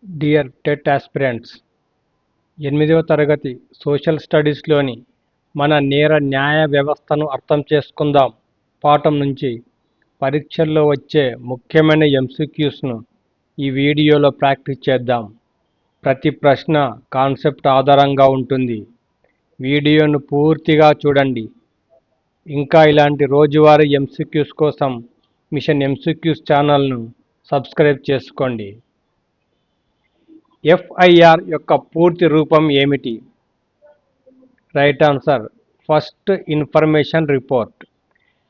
Dear TET aspirants, 8వ తరగతి social స్టడీస్లోని మన న్యాయ వ్యవస్థను అర్థం చేసుకుందాం పాఠం నుంచి పరీక్షల్లో వచ్చే ముఖ్యమైన ఎంసీక్యూస్ను ఈ వీడియోలో ప్రాక్టీస్ చేద్దాం. ప్రతి ప్రశ్న కాన్సెప్ట్ ఆధారంగా ఉంటుంది. వీడియోను పూర్తిగా చూడండి. ఇంకా ఇలాంటి రోజువారీ ఎంసీక్యూస్ కోసం మిషన్ ఎంసీక్యూస్ ఛానల్ను సబ్స్క్రైబ్ చేసుకోండి. ఎఫ్ఐఆర్ యొక్క పూర్తి రూపం ఏమిటి? Right answer first information report.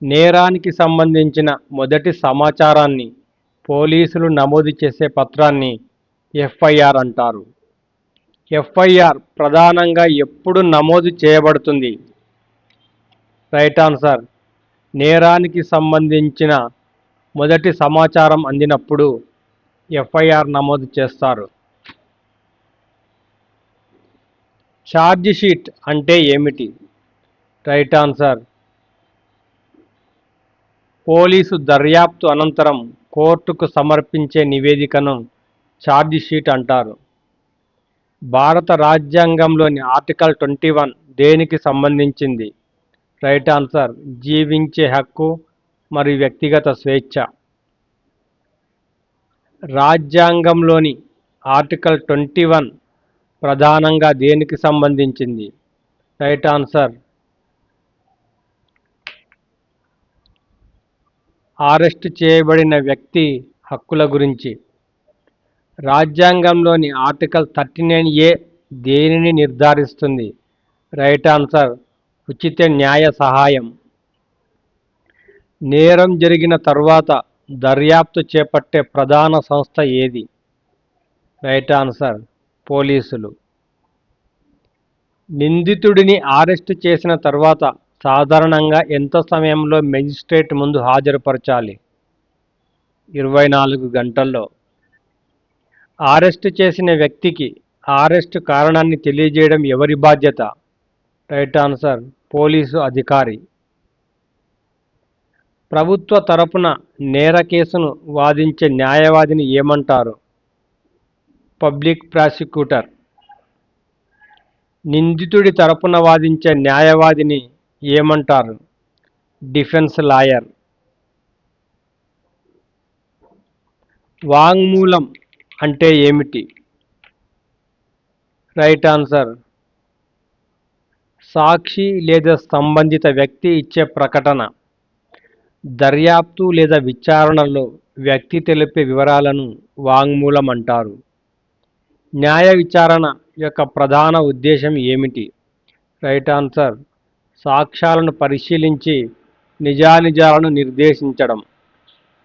నేరానికి సంబంధించిన మొదటి సమాచారాన్ని పోలీసులు నమోదు చేసే పత్రాన్ని ఎఫ్ఐఆర్ అంటారు. ఎఫ్ఐఆర్ ప్రధానంగా ఎప్పుడు నమోదు చేయబడుతుంది? రైట్ ఆన్సర్ నేరానికి సంబంధించిన మొదటి సమాచారం అందినప్పుడు ఎఫ్ఐఆర్ నమోదు చేస్తారు. ఛార్జ్ షీట్ అంటే ఏమిటి? రైట్ ఆన్సర్ పోలీసు దర్యాప్తు అనంతరం కోర్టుకు సమర్పించే నివేదికను ఛార్జ్ షీట్ అంటారు. భారత రాజ్యాంగంలోని ఆర్టికల్ 21 దేనికి సంబంధించింది? రైట్ ఆన్సర్ జీవించే హక్కు మరియు వ్యక్తిగత స్వేచ్ఛ. రాజ్యాంగంలోని ఆర్టికల్ 21 ప్రధానంగా దేనికి సంబంధించింది? రైట్ ఆన్సర్ అరెస్ట్ చేయబడిన వ్యక్తి హక్కుల గురించి. రాజ్యాంగంలోని ఆర్టికల్ 39A దేనిని నిర్ధారిస్తుంది? రైట్ ఆన్సర్ ఉచిత న్యాయ సహాయం. నేరం జరిగిన తర్వాత దర్యాప్తు చేపట్టే ప్రధాన సంస్థ ఏది? రైట్ ఆన్సర్ పోలీసులు. నిందితుడిని అరెస్టు చేసిన తర్వాత సాధారణంగా ఎంత సమయంలో మెజిస్ట్రేట్ ముందు హాజరుపరచాలి? 24 గంటల్లో. అరెస్టు చేసిన వ్యక్తికి అరెస్టు కారణాన్ని తెలియజేయడం ఎవరి బాధ్యత? రైట్ ఆన్సర్ పోలీసు అధికారి. ప్రభుత్వ తరపున నేర కేసును వాదించే న్యాయవాదిని ఏమంటారు? Public prosecutor. నిందితుడి తరపున వాదించే న్యాయవాదిని ఏమంటారు? Defence lawyer. వాంగ్మూలం అంటే ఏమిటి? రైట్ ఆన్సర్ సాక్షి లేదా సంబంధిత వ్యక్తి ఇచ్చే ప్రకటన. దర్యాప్తు లేదా విచారణలో వ్యక్తి తెలిపే వివరాలను వాంగ్మూలం అంటారు. న్యాయ విచారణ యొక్క ప్రధాన ఉద్దేశం ఏమిటి? రైట్ ఆన్సర్ సాక్ష్యాలను పరిశీలించి నిజానిజాలను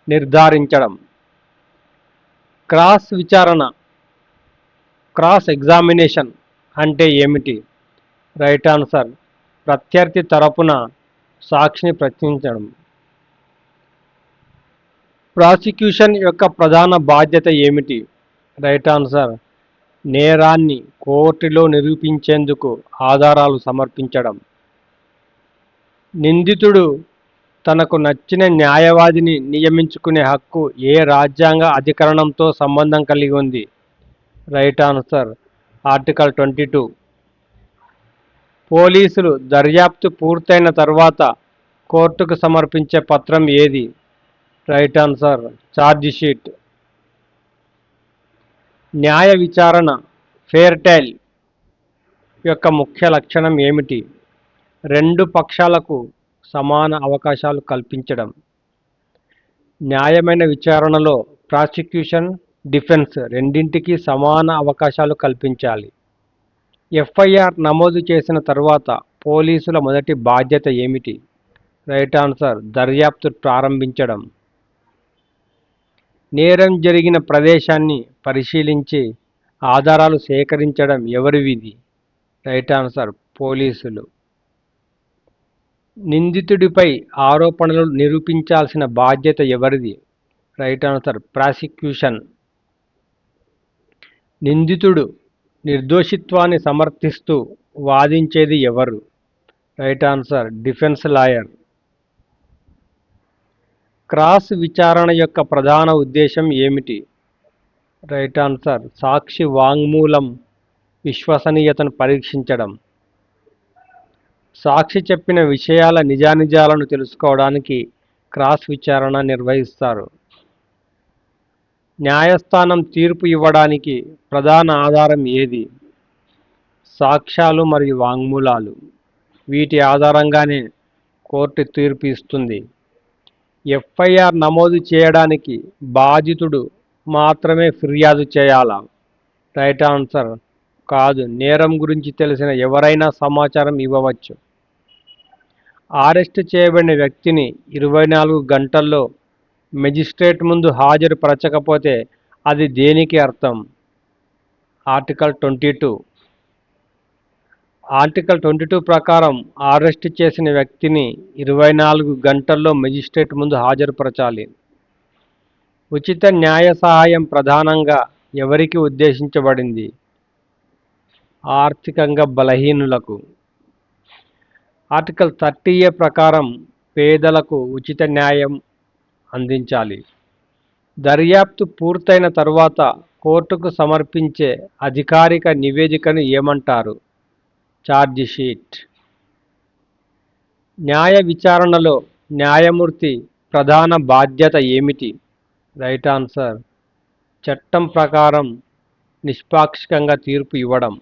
నిర్ధారించడం. క్రాస్ విచారణ క్రాస్ ఎగ్జామినేషన్ అంటే ఏమిటి? రైట్ ఆన్సర్ ప్రత్యర్థి తరపున సాక్షిని ప్రశ్నించడం. ప్రాసిక్యూషన్ యొక్క ప్రధాన బాధ్యత ఏమిటి? రైట్ ఆన్సర్ నేరాన్ని కోర్టులో నిరూపించేందుకు ఆధారాలు సమర్పించడం. నిందితుడు తనకు నచ్చిన న్యాయవాదిని నియమించుకునే హక్కు ఏ రాజ్యాంగ అధికరణంతో సంబంధం కలిగి ఉంది? Right answer article 22. పోలీసులు దర్యాప్తు పూర్తయిన తర్వాత కోర్టుకు సమర్పించే పత్రం ఏది? Right answer charge sheet. న్యాయ విచారణ ఫెయిర్ ట్రయల్ యొక్క ముఖ్య లక్షణం ఏమిటి? రెండు పక్షాలకు సమాన అవకాశాలు కల్పించడం. న్యాయమైన విచారణలో ప్రాసిక్యూషన్, డిఫెన్స్ రెండింటికి సమాన అవకాశాలు కల్పించాలి. ఎఫ్ఐఆర్ నమోదు చేసిన తర్వాత పోలీసుల మొదటి బాధ్యత ఏమిటి? రైట్ ఆన్సర్ దర్యాప్తు ప్రారంభించడం. నేరం జరిగిన ప్రదేశాన్ని పరిశీలించి ఆధారాలు సేకరించడం ఎవరి విధి? రైట్ ఆన్సర్ పోలీసులు. నిందితుడిపై ఆరోపణలు నిరూపించాల్సిన బాధ్యత ఎవరిది? Right answer prosecution. నిందితుడు నిర్దోషిత్వాన్ని సమర్థిస్తూ వాదించేది ఎవరు? Right answer defence lawyer. Cross విచారణ యొక్క ప్రధాన ఉద్దేశం ఏమిటి? Right answer. సాక్షి వాంగ్మూలం విశ్వసనీయతను పరీక్షించడం. సాక్షి చెప్పిన విషయాల నిజానిజాలను తెలుసుకోవడానికి క్రాస్ విచారణ నిర్వహిస్తారు. న్యాయస్థానం తీర్పు ఇవ్వడానికి ప్రధాన ఆధారం ఏది? సాక్ష్యాలు మరియు వాంగ్మూలాలు. వీటి ఆధారంగానే కోర్టు తీర్పు ఇస్తుంది. ఎఫ్ఐఆర్ నమోదు చేయడానికి బాధితుడు మాత్రమే ఫిర్యాదు చేయాలా? Right answer. కాదు, నేరం గురించి తెలిసిన ఎవరైనా సమాచారం ఇవ్వవచ్చు. అరెస్టు చేయబడిన వ్యక్తిని 24 గంటల్లో మెజిస్ట్రేట్ ముందు హాజరుపరచకపోతే అది దేనికి అర్థం? ఆర్టికల్ 22. ఆర్టికల్ 22 ప్రకారం అరెస్టు చేసిన వ్యక్తిని 24 గంటల్లో మెజిస్ట్రేట్ ముందు హాజరుపరచాలి. ఉచిత న్యాయ సహాయం ప్రధానంగా ఎవరికి ఉద్దేశించబడింది? ఆర్థికంగా బలహీనులకు. ఆర్టికల్ 30A ప్రకారం పేదలకు ఉచిత న్యాయం అందించాలి. దర్యాప్తు పూర్తయిన తర్వాత కోర్టుకు సమర్పించే అధికారిక నివేదికను ఏమంటారు? Charge sheet. న్యాయ విచారణలో న్యాయమూర్తి ప్రధాన బాధ్యత ఏమిటి? Right answer. చట్టం ప్రకారం నిష్పాక్షికంగా తీర్పు ఇవ్వడం.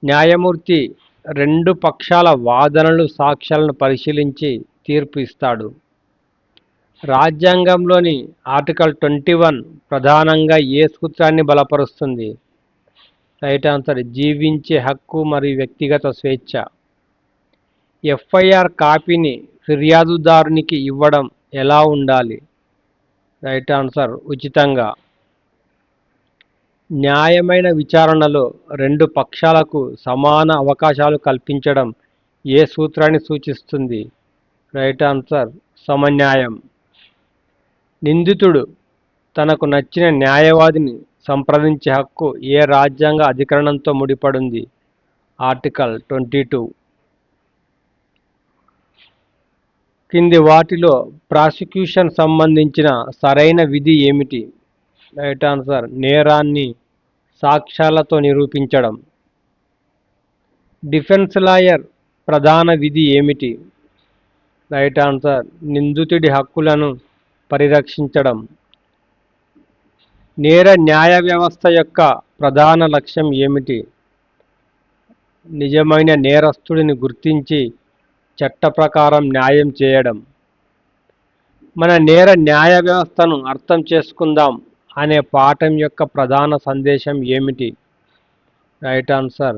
న్యాయమూర్తి రెండు పక్షాల వాదనలు సాక్ష్యాలను పరిశీలించి తీర్పు ఇస్తాడు. రాజ్యాంగంలోని ఆర్టికల్ 21 ప్రధానంగా ఏ సూత్రాన్ని బలపరుస్తుంది? Right answer. జీవించే హక్కు మరియు వ్యక్తిగత స్వేచ్ఛ. ఎఫ్ఐఆర్ కాపీని ఫిర్యాదుదారునికి ఇవ్వడం ఎలా ఉండాలి? Right answer. ఉచితంగా. న్యాయమైన విచారణలో రెండు పక్షాలకు సమాన అవకాశాలు కల్పించడం ఏ సూత్రాన్ని సూచిస్తుంది? Right answer. సమన్యాయం. నిందితుడు తనకు నచ్చిన న్యాయవాదిని సంప్రదించే హక్కు ఏ రాజ్యాంగ అధికరణంతో ముడిపడింది? ఆర్టికల్ 22. కింది వాటిలో ప్రాసిక్యూషన్ సంబంధించిన సరైన విధి ఏమిటి? Right answer. నేరాన్ని సాక్ష్యాలతో నిరూపించడం. డిఫెన్స్ లాయర్ ప్రధాన విధి ఏమిటి? Right answer. నిందితుడి హక్కులను పరిరక్షించడం. నేర న్యాయ వ్యవస్థ యొక్క ప్రధాన లక్ష్యం ఏమిటి? నిజమైన నేరస్తుడిని గుర్తించి చట్ట ప్రకారం న్యాయం చేయడం. మన నేర న్యాయ వ్యవస్థను అర్థం చేసుకుందాం అనే పాఠం యొక్క ప్రధాన సందేశం ఏమిటి? Right answer.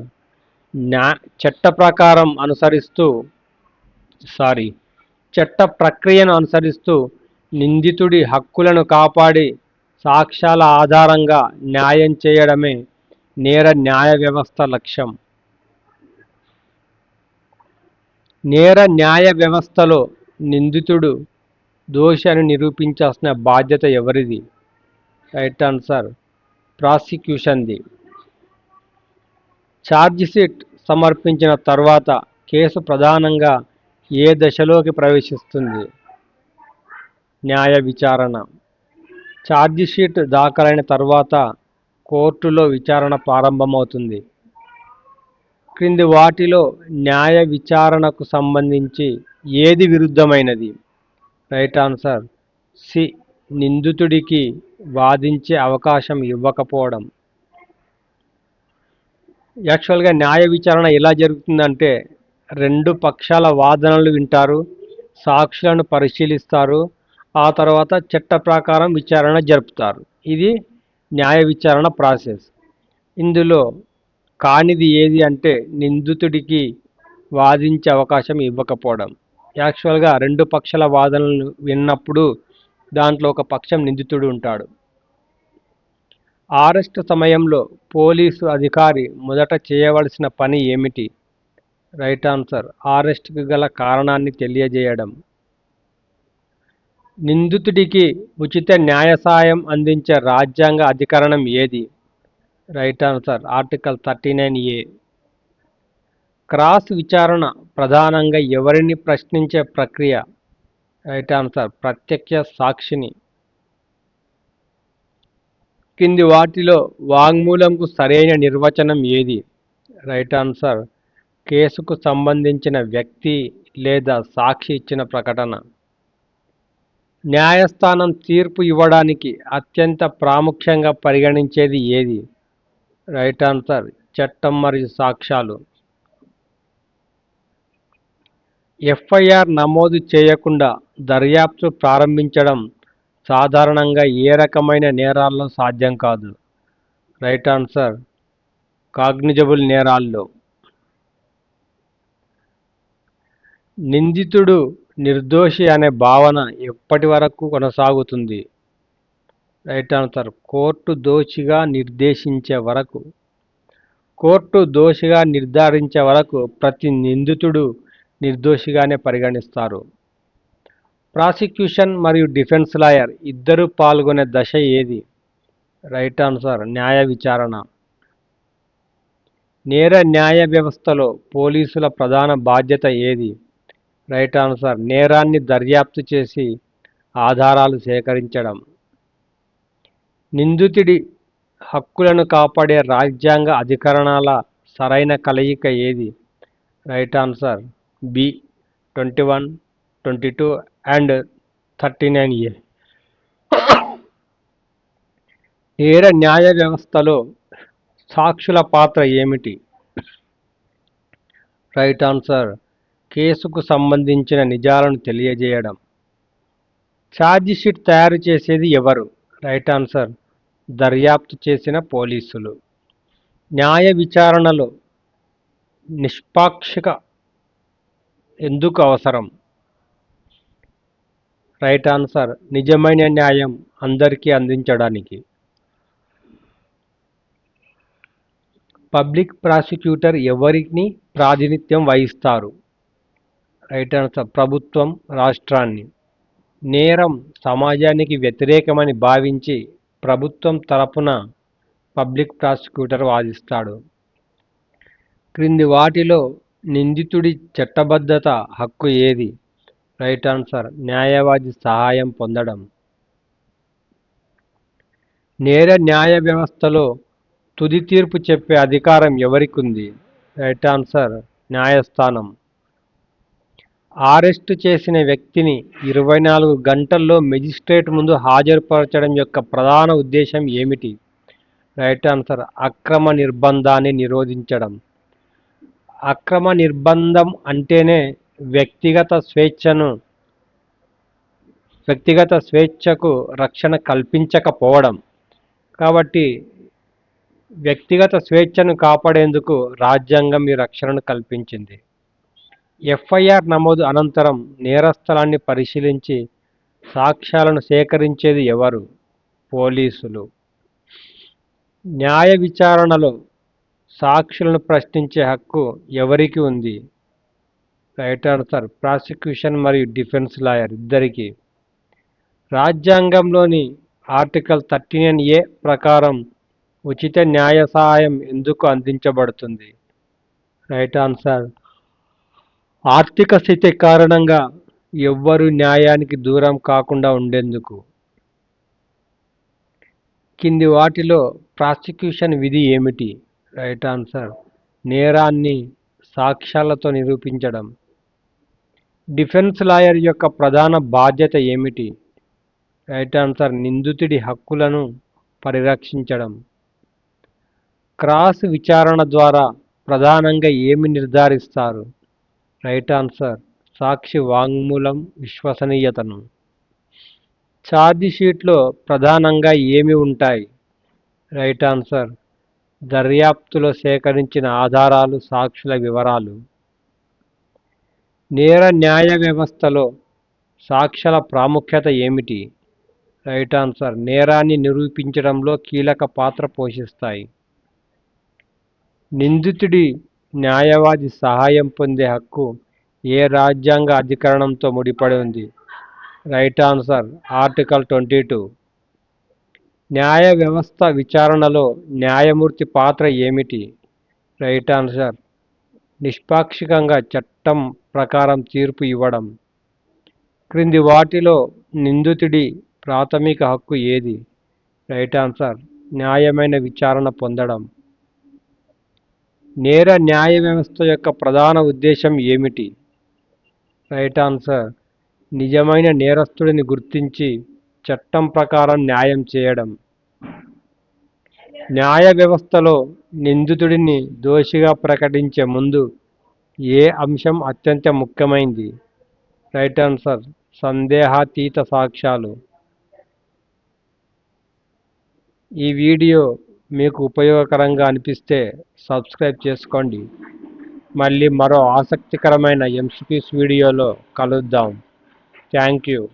చట్ట ప్రక్రియను అనుసరిస్తూ నిందితుడి హక్కులను కాపాడి సాక్ష్యాల ఆధారంగా న్యాయం చేయడమే నేర న్యాయ వ్యవస్థ లక్ష్యం. నేర న్యాయ వ్యవస్థలో నిందితుడు దోషి అని నిరూపించాల్సిన బాధ్యత ఎవరిది? Right answer. ప్రాసిక్యూషన్ది. ఛార్జ్ షీట్ సమర్పించిన తర్వాత కేసు ప్రధానంగా ఏ దశలోకి ప్రవేశిస్తుంది? న్యాయ విచారణ. ఛార్జ్ షీట్ దాఖలైన తర్వాత కోర్టులో విచారణ ప్రారంభమవుతుంది. క్రింది వాటిలో న్యాయ విచారణకు సంబంధించి ఏది విరుద్ధమైనది? Right answer. సి. నిందితుడికి వాదించే అవకాశం ఇవ్వకపోవడం. యాక్చువల్గా న్యాయ విచారణ ఎలా జరుగుతుందంటే రెండు పక్షాల వాదనలు వింటారు, సాక్షులను పరిశీలిస్తారు, ఆ తర్వాత చట్ట ప్రకారం విచారణ జరుపుతారు. ఇది న్యాయ విచారణ ప్రాసెస్. ఇందులో కానిది ఏది అంటే నిందితుడికి వాదించే అవకాశం ఇవ్వకపోవడం. యాక్చువల్గా రెండు పక్షాల వాదనలు విన్నప్పుడు దాంట్లో ఒక పక్షం నిందితుడు ఉంటాడు. అరెస్టు సమయంలో పోలీసు అధికారి మొదట చేయవలసిన పని ఏమిటి? Right answer. అరెస్టుకు గల కారణాన్ని తెలియజేయడం. నిందితుడికి ఉచిత న్యాయ సాయం అందించే రాజ్యాంగ అధికరణం ఏది? Right answer. Article 39A. Cross విచారణ ప్రధానంగా ఎవరిని ప్రశ్నించే ప్రక్రియ? Right answer. ప్రత్యక్ష సాక్షిని. కింది వాటిలో వాంగ్మూలంకు సరైన నిర్వచనం ఏది? రైట్ ఆన్సర్ కేసుకు సంబంధించిన వ్యక్తి లేదా సాక్షి ఇచ్చిన ప్రకటన. న్యాయస్థానం తీర్పు ఇవ్వడానికి అత్యంత ప్రాముఖ్యంగా పరిగణించేది ఏది? రైట్ ఆన్సర్ చట్టం మరియు సాక్ష్యాలు. ఎఫ్ఐఆర్ నమోదు చేయకుండా దర్యాప్తు ప్రారంభించడం సాధారణంగా ఏ రకమైన నేరాల్లో సాధ్యం కాదు? రైట్ ఆన్సర్ కాగ్నిజబుల్ నేరాల్లో. నిందితుడు నిర్దోషి అనే భావన ఎప్పటి వరకు కొనసాగుతుంది? రైట్ ఆన్సర్ కోర్టు దోషిగా నిర్దేశించే వరకు. కోర్టు దోషిగా నిర్ధారించే వరకు ప్రతి నిందితుడు నిర్దోషిగానే పరిగణిస్తారు. ప్రాసిక్యూషన్ మరియు డిఫెన్స్ లాయర్ ఇద్దరు పాల్గొనే దశ ఏది? రైట్ ఆన్సర్ న్యాయ విచారణ. నేర న్యాయ వ్యవస్థలో పోలీసుల ప్రధాన బాధ్యత ఏది? రైట్ ఆన్సర్ నేరాన్ని దర్యాప్తు చేసి ఆధారాలు సేకరించడం. నిందితుడి హక్కులను కాపాడే రాజ్యాంగ అధికరణాల సరైన కలయిక ఏది? Right answer B 21, 22 and 39A. నేర న్యాయ వ్యవస్థలో సాక్షుల పాత్ర ఏమిటి? రైట్ ఆన్సర్ కేసుకు సంబంధించిన నిజాలను తెలియజేయడం. ఛార్జిషీట్ తయారు చేసేది ఎవరు? రైట్ ఆన్సర్ దర్యాప్తు చేసిన పోలీసులు. న్యాయ విచారణలో నిష్పాక్షిక ఎందుకు అవసరం? రైట్ ఆన్సర్ నిజమైన న్యాయం అందరికీ అందించడానికి. పబ్లిక్ ప్రాసిక్యూటర్ ఎవరిని ప్రాతినిధ్యం వహిస్తారు? రైట్ ఆన్సర్ ప్రభుత్వం, రాష్ట్రాన్ని. నేరం సమాజానికి వ్యతిరేకమని భావించి ప్రభుత్వం తరపున పబ్లిక్ ప్రాసిక్యూటర్ వాదిస్తాడు. క్రింది వాటిలో నిందితుడి చట్టబద్ధత హక్కు ఏది? రైట్ ఆన్సర్ న్యాయవాది సహాయం పొందడం. నేర న్యాయ వ్యవస్థలో తుది తీర్పు చెప్పే అధికారం ఎవరికి ఉంది? రైట్ ఆన్సర్ న్యాయస్థానం. అరెస్టు చేసిన వ్యక్తిని 24 గంటల్లో మెజిస్ట్రేట్ ముందు హాజరుపరచడం యొక్క ప్రధాన ఉద్దేశం ఏమిటి? రైట్ ఆన్సర్ అక్రమ నిర్బంధాన్ని నిరోధించడం. అక్రమ నిర్బంధం అంటేనే వ్యక్తిగత స్వేచ్ఛకు రక్షణ కల్పించకపోవడం. కాబట్టి వ్యక్తిగత స్వేచ్ఛను కాపాడేందుకు రాజ్యాంగం ఈ రక్షణను కల్పించింది. ఎఫ్ఐఆర్ నమోదు అనంతరం నేరస్థలాన్ని పరిశీలించి సాక్ష్యాలను సేకరించేది ఎవరు? పోలీసులు. న్యాయ విచారణలో సాక్షులను ప్రశ్నించే హక్కు ఎవరికి ఉంది? రైట్ ఆన్సర్ ప్రాసిక్యూషన్ మరియు డిఫెన్స్ లాయర్ ఇద్దరికీ. రాజ్యాంగంలోని ఆర్టికల్ 39A ప్రకారం ఉచిత న్యాయ సహాయం ఎందుకు అందించబడుతుంది? రైట్ ఆన్సర్ ఆర్థిక స్థితి కారణంగా ఎవ్వరూ న్యాయానికి దూరం కాకుండా ఉండేందుకు. కింది వాటిలో ప్రాసిక్యూషన్ విధి ఏమిటి? రైట్ ఆన్సర్ నేరాన్ని సాక్ష్యాలతో నిరూపించడం. డిఫెన్స్ లాయర్ యొక్క ప్రధాన బాధ్యత ఏమిటి? రైట్ ఆన్సర్ నిందితుడి హక్కులను పరిరక్షించడం. క్రాస్ విచారణ ద్వారా ప్రధానంగా ఏమి నిర్ధారిస్తారు? రైట్ ఆన్సర్ సాక్షి వాంగ్మూలం విశ్వసనీయతను. ఛార్జిషీట్లో ప్రధానంగా ఏమి ఉంటాయి? రైట్ ఆన్సర్ దర్యాప్తులో సేకరించిన ఆధారాలు, సాక్షుల వివరాలు. నేర న్యాయ వ్యవస్థలో సాక్ష్యాల ప్రాముఖ్యత ఏమిటి? రైట్ ఆన్సర్ నేరాన్ని నిరూపించడంలో కీలక పాత్ర పోషిస్తాయి. నిందితుడి న్యాయవాది సహాయం పొందే హక్కు ఏ రాజ్యాంగ అధికరణంతో ముడిపడి ఉంది? Right answer article 22. న్యాయ వ్యవస్థ విచారణలో న్యాయమూర్తి పాత్ర ఏమిటి? రైట్ ఆన్సర్ నిష్పాక్షికంగా చట్టం ప్రకారం తీర్పు ఇవ్వడం. క్రింది వాటిలో నిందితుడి ప్రాథమిక హక్కు ఏది? రైట్ ఆన్సర్ న్యాయమైన విచారణ పొందడం. నేర న్యాయ వ్యవస్థ యొక్క ప్రధాన ఉద్దేశం ఏమిటి? రైట్ ఆన్సర్ నిజమైన నేరస్తుడిని గుర్తించి చట్టం ప్రకారం న్యాయం చేయడం. న్యాయ వ్యవస్థలో నిందితుడిని దోషిగా ప్రకటించే ముందు ఏ అంశం అత్యంత ముఖ్యమైనది? రైట్ ఆన్సర్ సందేహాతీత సాక్ష్యాలు. ఈ వీడియో మీకు ఉపయోగకరంగా అనిపిస్తే సబ్స్క్రైబ్ చేసుకోండి. మళ్ళీ మరో ఆసక్తికరమైన ఎంసీక్యూస్ వీడియోలో కలుద్దాం. Thank you.